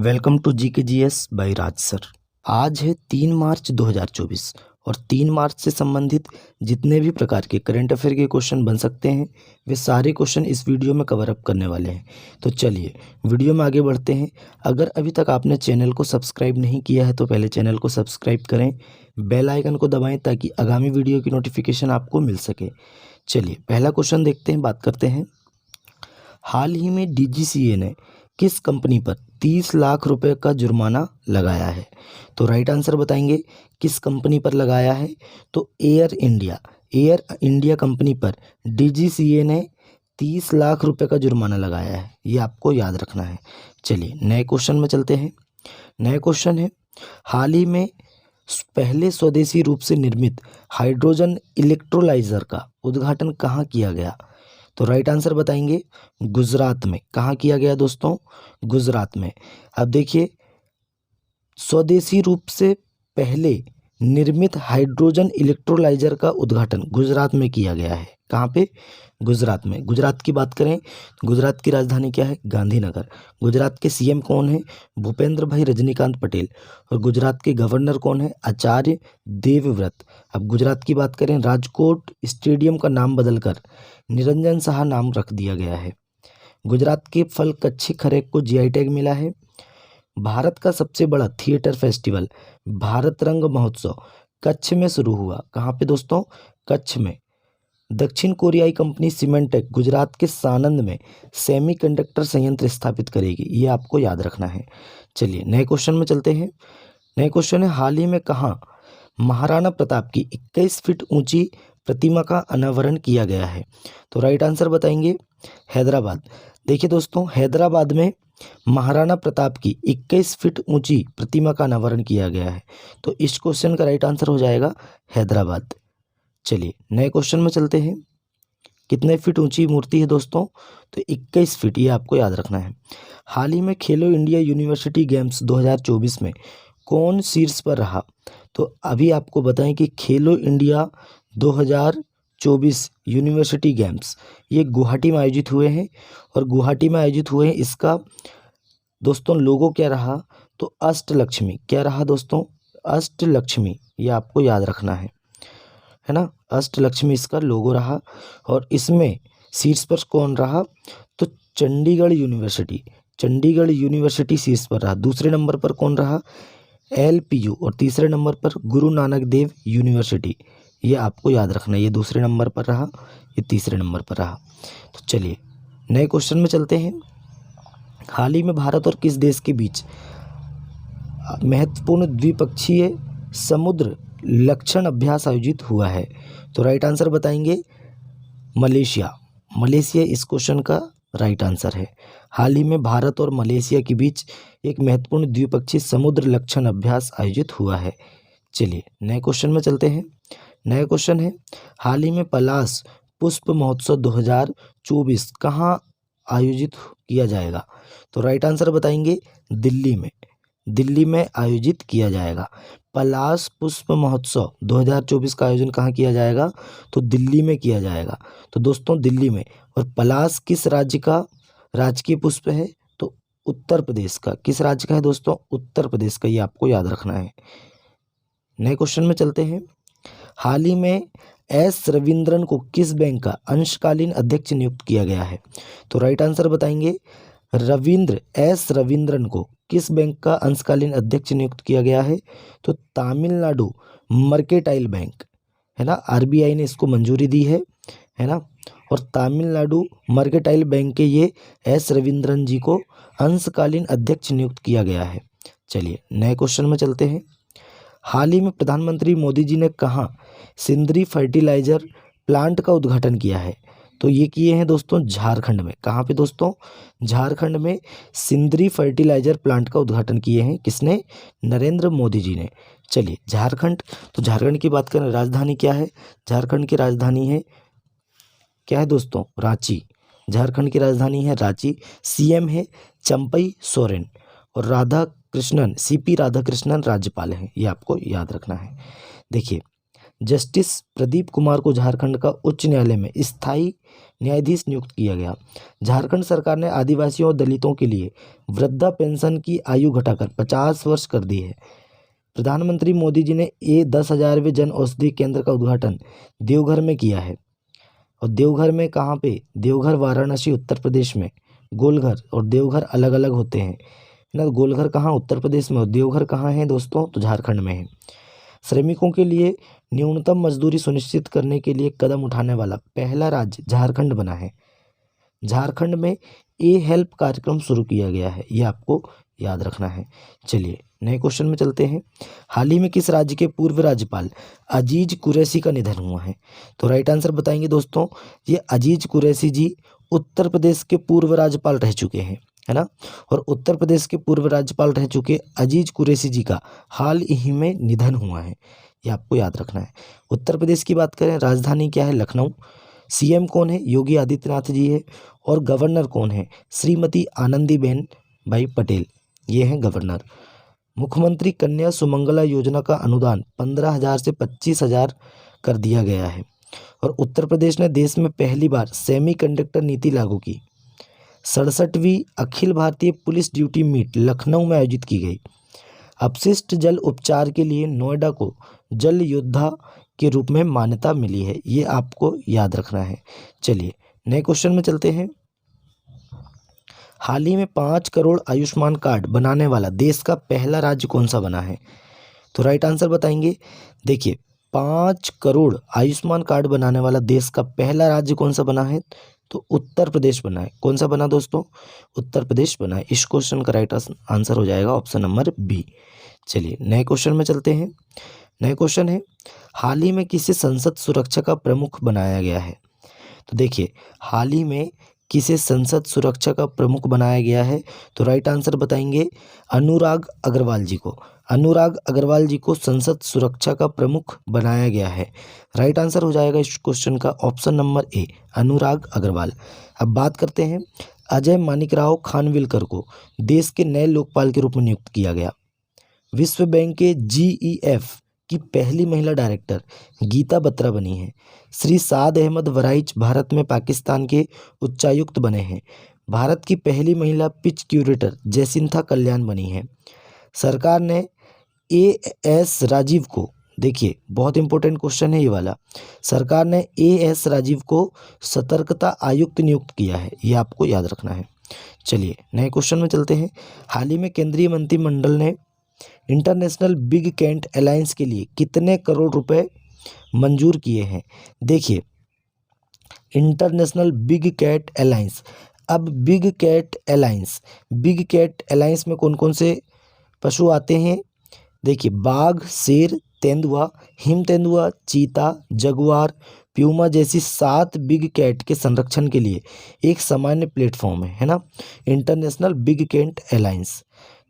Welcome to जी के G S by Raj sir. आज है 3 मार्च 2024 और 3 मार्च से संबंधित जितने भी प्रकार के करंट अफेयर के क्वेश्चन बन सकते हैं वे सारे क्वेश्चन इस वीडियो में कवर अप करने वाले हैं। तो चलिए वीडियो में आगे बढ़ते हैं। अगर अभी तक आपने चैनल को सब्सक्राइब नहीं किया है तो पहले चैनल को सब्सक्राइब करें, बेल आइकन को दबाएँ ताकि आगामी वीडियो की नोटिफिकेशन आपको मिल सके। चलिए पहला क्वेश्चन देखते हैं, बात करते हैं। हाल ही में डीजीसीए ने किस कंपनी पर 30 लाख रुपए का जुर्माना लगाया है? तो राइट आंसर बताएंगे किस कंपनी पर लगाया है। तो एयर इंडिया कंपनी पर डीजीसीए ने 30 लाख रुपए का जुर्माना लगाया है, ये आपको याद रखना है। चलिए नए क्वेश्चन में चलते हैं। नए क्वेश्चन है, हाल ही में पहले स्वदेशी रूप से निर्मित हाइड्रोजन इलेक्ट्रोलाइजर का उद्घाटन कहाँ किया गया? तो राइट आंसर बताएंगे गुजरात में। कहाँ किया गया दोस्तों? गुजरात में। अब देखिए, स्वदेशी रूप से पहले निर्मित हाइड्रोजन इलेक्ट्रोलाइजर का उद्घाटन गुजरात में किया गया है। कहाँ पे? गुजरात में। गुजरात की बात करें, गुजरात की राजधानी क्या है? गांधीनगर। गुजरात के सीएम कौन है? भूपेंद्र भाई रजनीकांत पटेल। और गुजरात के गवर्नर कौन है? आचार्य देवव्रत। अब गुजरात की बात करें, राजकोट स्टेडियम का नाम बदलकर निरंजन साहा नाम रख दिया गया है। गुजरात के फल कच्छी खरेक को जीआई टैग मिला है। भारत का सबसे बड़ा थिएटर फेस्टिवल भारत रंग महोत्सव कच्छ में शुरू हुआ। कहाँ पे दोस्तों? कच्छ में। दक्षिण कोरियाई कंपनी सीमेंटेक गुजरात के सानंद में सेमीकंडक्टर संयंत्र स्थापित करेगी, ये आपको याद रखना है। चलिए नए क्वेश्चन में चलते हैं। नए क्वेश्चन है, हाल ही में कहाँ महाराणा प्रताप की 21 फीट ऊंची प्रतिमा का अनावरण किया गया है? तो राइट आंसर बताएंगे हैदराबाद। देखिए दोस्तों, हैदराबाद में महाराणा प्रताप की 21 फीट ऊंची प्रतिमा का अनावरण किया गया है। तो इस क्वेश्चन का राइट आंसर हो जाएगा हैदराबाद। चलिए नए क्वेश्चन में चलते हैं। कितने फीट ऊंची मूर्ति है दोस्तों? तो 21 फीट, ये आपको याद रखना है। हाल ही में खेलो इंडिया यूनिवर्सिटी गेम्स 2024 में कौन शीर्ष पर रहा? तो अभी आपको बताएं कि खेलो इंडिया 2024 यूनिवर्सिटी गेम्स ये गुवाहाटी में आयोजित हुए हैं और गुवाहाटी में आयोजित हुए हैं, इसका दोस्तों लोगो क्या रहा? तो अष्टलक्ष्मी। क्या रहा दोस्तों? अष्टलक्ष्मी, ये आपको याद रखना है ना। अष्टलक्ष्मी इसका लोगो रहा। और इसमें शीर्ष पर कौन रहा? तो चंडीगढ़ यूनिवर्सिटी शीर्ष पर रहा। दूसरे नंबर पर कौन रहा? एलपीयू। और तीसरे नंबर पर गुरु नानक देव यूनिवर्सिटी, ये आपको याद रखना है। ये दूसरे नंबर पर रहा, ये तीसरे नंबर पर रहा। तो चलिए नए क्वेश्चन में चलते हैं। हाल ही में भारत और किस देश के बीच महत्वपूर्ण द्विपक्षीय समुद्र लक्षण अभ्यास आयोजित हुआ है? तो राइट आंसर बताएंगे मलेशिया इस क्वेश्चन का राइट आंसर है। हाल ही में भारत और मलेशिया के बीच एक महत्वपूर्ण द्विपक्षीय समुद्र लक्षण अभ्यास आयोजित हुआ है। चलिए नए क्वेश्चन में चलते हैं। नया क्वेश्चन है, हाल ही में पलाश पुष्प महोत्सव 2024 कहाँ आयोजित किया जाएगा? तो राइट आंसर बताएंगे दिल्ली में आयोजित किया जाएगा। पलाश पुष्प महोत्सव 2024 का आयोजन कहाँ किया जाएगा? तो दिल्ली में किया जाएगा। तो दोस्तों दिल्ली में। और पलाश किस राज्य का राजकीय पुष्प है? तो उत्तर प्रदेश का। किस राज्य का है दोस्तों? उत्तर प्रदेश का, ये आपको याद रखना है। नए क्वेश्चन में चलते हैं। हाल ही में एस रविंद्रन को किस बैंक का अंशकालीन अध्यक्ष नियुक्त किया गया है? तो राइट आंसर बताएंगे एस रविंद्रन को किस बैंक का अंशकालीन अध्यक्ष नियुक्त किया गया है? तो तमिलनाडु मर्केंटाइल बैंक है ना, आरबीआई ने इसको मंजूरी दी है ना। और तमिलनाडु मर्केंटाइल बैंक के ये एस रविंद्रन जी को अंशकालीन अध्यक्ष नियुक्त किया गया है। चलिए नए क्वेश्चन में चलते हैं। हाल ही में प्रधानमंत्री मोदी जी ने कहाँ सिंदरी फर्टिलाइजर प्लांट का उद्घाटन किया है? तो ये किए हैं दोस्तों झारखंड में। कहाँ पे दोस्तों? झारखंड में सिंदरी फर्टिलाइजर प्लांट का उद्घाटन किए हैं। किसने? नरेंद्र मोदी जी ने। चलिए झारखंड, तो झारखंड की बात करें, राजधानी क्या है? झारखंड की राजधानी है क्या है दोस्तों? रांची। झारखंड की राजधानी है रांची। सीएम है चंपई सोरेन और सीपी राधाकृष्णन राज्यपाल हैं, ये आपको याद रखना है। देखिए जस्टिस प्रदीप कुमार को झारखंड का उच्च न्यायालय में स्थायी न्यायाधीश नियुक्त किया गया। झारखंड सरकार ने आदिवासियों और दलितों के लिए वृद्धा पेंशन की आयु घटाकर 50 वर्ष कर दी है। प्रधानमंत्री मोदी जी ने 10,000वें जन औषधि केंद्र का उद्घाटन देवघर में किया है। और देवघर में कहाँ पे? देवघर वाराणसी उत्तर प्रदेश में। गोलघर और देवघर अलग अलग होते हैं ना। गोलघर कहाँ? उत्तर प्रदेश में। और देवघर कहाँ है दोस्तों? तो झारखंड में है। श्रमिकों के लिए न्यूनतम मजदूरी सुनिश्चित करने के लिए कदम उठाने वाला पहला राज्य झारखंड बना है। झारखंड में हेल्प कार्यक्रम शुरू किया गया है, ये आपको याद रखना है। चलिए नए क्वेश्चन में चलते हैं। हाल ही में किस राज्य के पूर्व राज्यपाल अजीज कुरैशी का निधन हुआ है? तो राइट आंसर बताएंगे दोस्तों, ये अजीज कुरैशी जी उत्तर प्रदेश के पूर्व राज्यपाल रह चुके हैं, है ना। और उत्तर प्रदेश के पूर्व राज्यपाल रह चुके अजीज कुरैशी जी का हाल ही में निधन हुआ है, ये आपको याद रखना है। उत्तर प्रदेश की बात करें, राजधानी क्या है? लखनऊ। सीएम कौन है? योगी आदित्यनाथ जी है। और गवर्नर कौन है? श्रीमती आनंदीबेन भाई पटेल, ये हैं गवर्नर। मुख्यमंत्री कन्या सुमंगला योजना का अनुदान 15,000 से 25,000 कर दिया गया है। और उत्तर प्रदेश ने देश में पहली बार सेमीकंडक्टर नीति लागू की। 67वीं Akhil Bharatiya police duty meet Lucknow में आयोजित की गई। अपशिष्ट जल उपचार के लिए नोएडा को जल योद्धा के रूप में मान्यता मिली है, ये आपको याद रखना है। चलिए नए क्वेश्चन में चलते हैं। हाल ही में 5 करोड़ आयुष्मान कार्ड बनाने वाला देश का पहला राज्य कौन सा बना है? तो राइट आंसर बताएंगे। देखिए 5 करोड़ आयुष्मान कार्ड बनाने वाला देश का पहला राज्य कौन सा बना है? तो उत्तर प्रदेश बना है। कौन सा बना दोस्तों? उत्तर प्रदेश बना है। इस क्वेश्चन का राइट आंसर हो जाएगा ऑप्शन नंबर बी। चलिए नए क्वेश्चन में चलते हैं। नए क्वेश्चन है, हाल ही में किसे संसद सुरक्षा का प्रमुख बनाया गया है? तो देखिए हाल ही में किसे संसद सुरक्षा का प्रमुख बनाया गया है? तो राइट आंसर बताएंगे अनुराग अग्रवाल जी को। अनुराग अग्रवाल जी को संसद सुरक्षा का प्रमुख बनाया गया है। राइट आंसर हो जाएगा इस क्वेश्चन का ऑप्शन नंबर ए, अनुराग अग्रवाल। अब बात करते हैं, अजय मानिकराव खानविलकर को देश के नए लोकपाल के रूप में नियुक्त किया गया। विश्व बैंक के GEF की पहली महिला डायरेक्टर गीता बत्रा बनी है। श्री साद अहमद वराइच भारत में पाकिस्तान के उच्चायुक्त बने हैं। भारत की पहली महिला पिच क्यूरेटर जयसिंथा कल्याण बनी है। सरकार ने AS राजीव को, देखिए बहुत इंपॉर्टेंट क्वेश्चन है ये वाला, सरकार ने AS राजीव को सतर्कता आयुक्त नियुक्त किया है, ये आपको याद रखना है। चलिए नए क्वेश्चन में चलते हैं। हाल ही में केंद्रीय मंत्रिमंडल ने इंटरनेशनल बिग कैट अलायंस के लिए कितने करोड़ रुपए मंजूर किए हैं? देखिए इंटरनेशनल बिग कैट अलायंस, अब बिग कैट अलायंस में कौन कौन से पशु आते हैं? देखिए बाघ, शेर, तेंदुआ, हिम तेंदुआ, चीता, जगुआर, प्यूमा जैसी 7 बिग कैट के संरक्षण के लिए एक सामान्य प्लेटफॉर्म है ना, इंटरनेशनल बिग कैट अलायंस।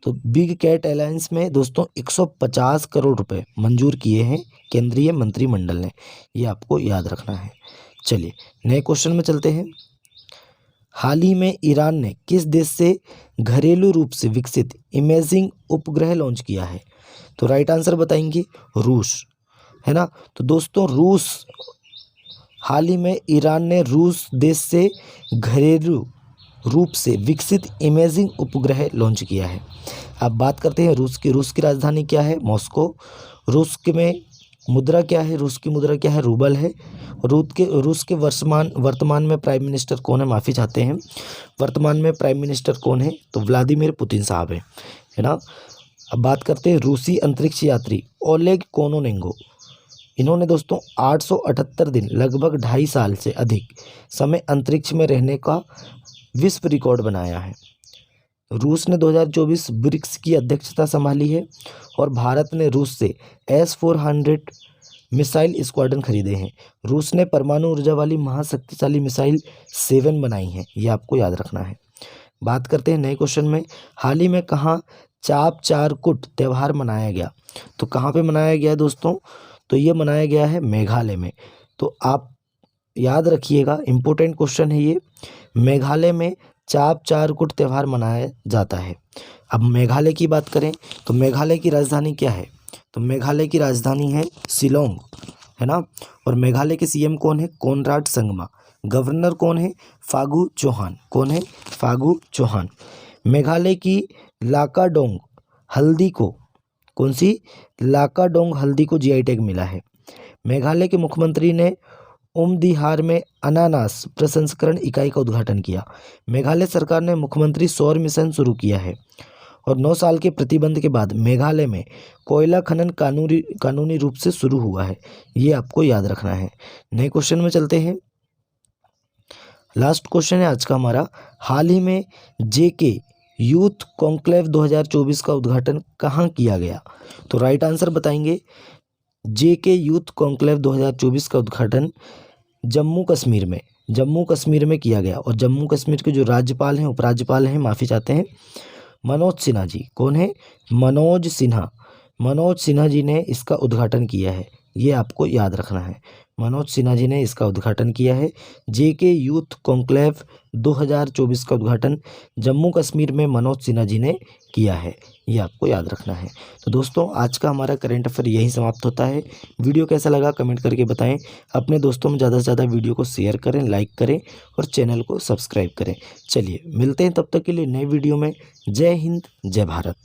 तो बिग कैट अलायंस में दोस्तों 150 करोड़ रुपए मंजूर किए हैं केंद्रीय मंत्रिमंडल ने, ये आपको याद रखना है। चलिए नए क्वेश्चन में चलते हैं। हाल ही में ईरान ने किस देश से घरेलू रूप से विकसित इमेजिंग उपग्रह लॉन्च किया है? तो राइट आंसर बताएंगे रूस, है ना। तो दोस्तों रूस, हाल ही में ईरान ने रूस देश से घरेलू रूप से विकसित इमेजिंग उपग्रह लॉन्च किया है। अब बात करते हैं रूस की। रूस की राजधानी क्या है? मॉस्को। रूस के में मुद्रा क्या है? रूस की मुद्रा क्या है? रूबल है। रूस के वर्तमान में प्राइम मिनिस्टर कौन है? माफ़ी चाहते हैं, वर्तमान में प्राइम मिनिस्टर कौन है? तो व्लादिमीर पुतिन साहब है ना। अब बात करते हैं रूसी अंतरिक्ष यात्री ओलेग कोनोनेंको। इन्होंने दोस्तों 878 दिन, लगभग 2.5 साल से अधिक समय अंतरिक्ष में रहने का विश्व रिकॉर्ड बनाया है। रूस ने 2024 ब्रिक्स की अध्यक्षता संभाली है। और भारत ने रूस से S-400 मिसाइल स्क्वाड्रन खरीदे हैं। रूस ने परमाणु ऊर्जा वाली महाशक्तिशाली मिसाइल 7 बनाई हैं, ये आपको याद रखना है। बात करते हैं नए क्वेश्चन में। हाल ही में कहाँ चाप चार कुट त्यौहार मनाया गया? तो कहाँ पे मनाया गया है दोस्तों? तो ये मनाया गया है मेघालय में। तो आप याद रखिएगा, इम्पोर्टेंट क्वेश्चन है ये। मेघालय में चाप चार कुट त्यौहार मनाया जाता है। अब मेघालय की बात करें तो मेघालय की राजधानी क्या है? तो मेघालय की राजधानी है शिलोंग। है ना। और मेघालय के सीएम कौन है? कोनराड संगमा। गवर्नर कौन है? फागू चौहान। कौन है? फागू चौहान। मेघालय की लाकाडोंग हल्दी को, कौन सी? लाकाडोंग हल्दी को जीआई टैग मिला है। मेघालय के मुख्यमंत्री ने उमदिहार में अनानास प्रसंस्करण इकाई का उद्घाटन किया। मेघालय सरकार ने मुख्यमंत्री सौर मिशन शुरू किया है। और 9 साल के प्रतिबंध के बाद मेघालय में कोयला खनन कानूनी रूप से शुरू हुआ है। ये आपको याद रखना है। नए क्वेश्चन में चलते हैं। लास्ट क्वेश्चन है आज का हमारा, हाल ही में जेके यूथ कॉन्क्लेव 2024 का उद्घाटन कहाँ किया गया? तो राइट आंसर बताएंगे, जेके यूथ कॉन्क्लेव 2024 का उद्घाटन जम्मू कश्मीर में किया गया। और जम्मू कश्मीर के जो राज्यपाल हैं, उपराज्यपाल हैं, माफ़ी चाहते हैं, मनोज सिन्हा जी। कौन है? मनोज सिन्हा जी ने इसका उद्घाटन किया है। ये आपको याद रखना है, मनोज सिन्हा जी ने इसका उद्घाटन किया है। जेके यूथ कॉन्क्लेव 2024 का उद्घाटन जम्मू कश्मीर में मनोज सिन्हा जी ने किया है। ये आपको याद रखना है। तो दोस्तों, आज का हमारा करंट अफेयर यहीं समाप्त होता है। वीडियो कैसा लगा कमेंट करके बताएं। अपने दोस्तों में ज़्यादा से ज़्यादा वीडियो को शेयर करें, लाइक करें और चैनल को सब्सक्राइब करें। चलिए मिलते हैं तब तक के लिए नए वीडियो में। जय हिंद, जय भारत।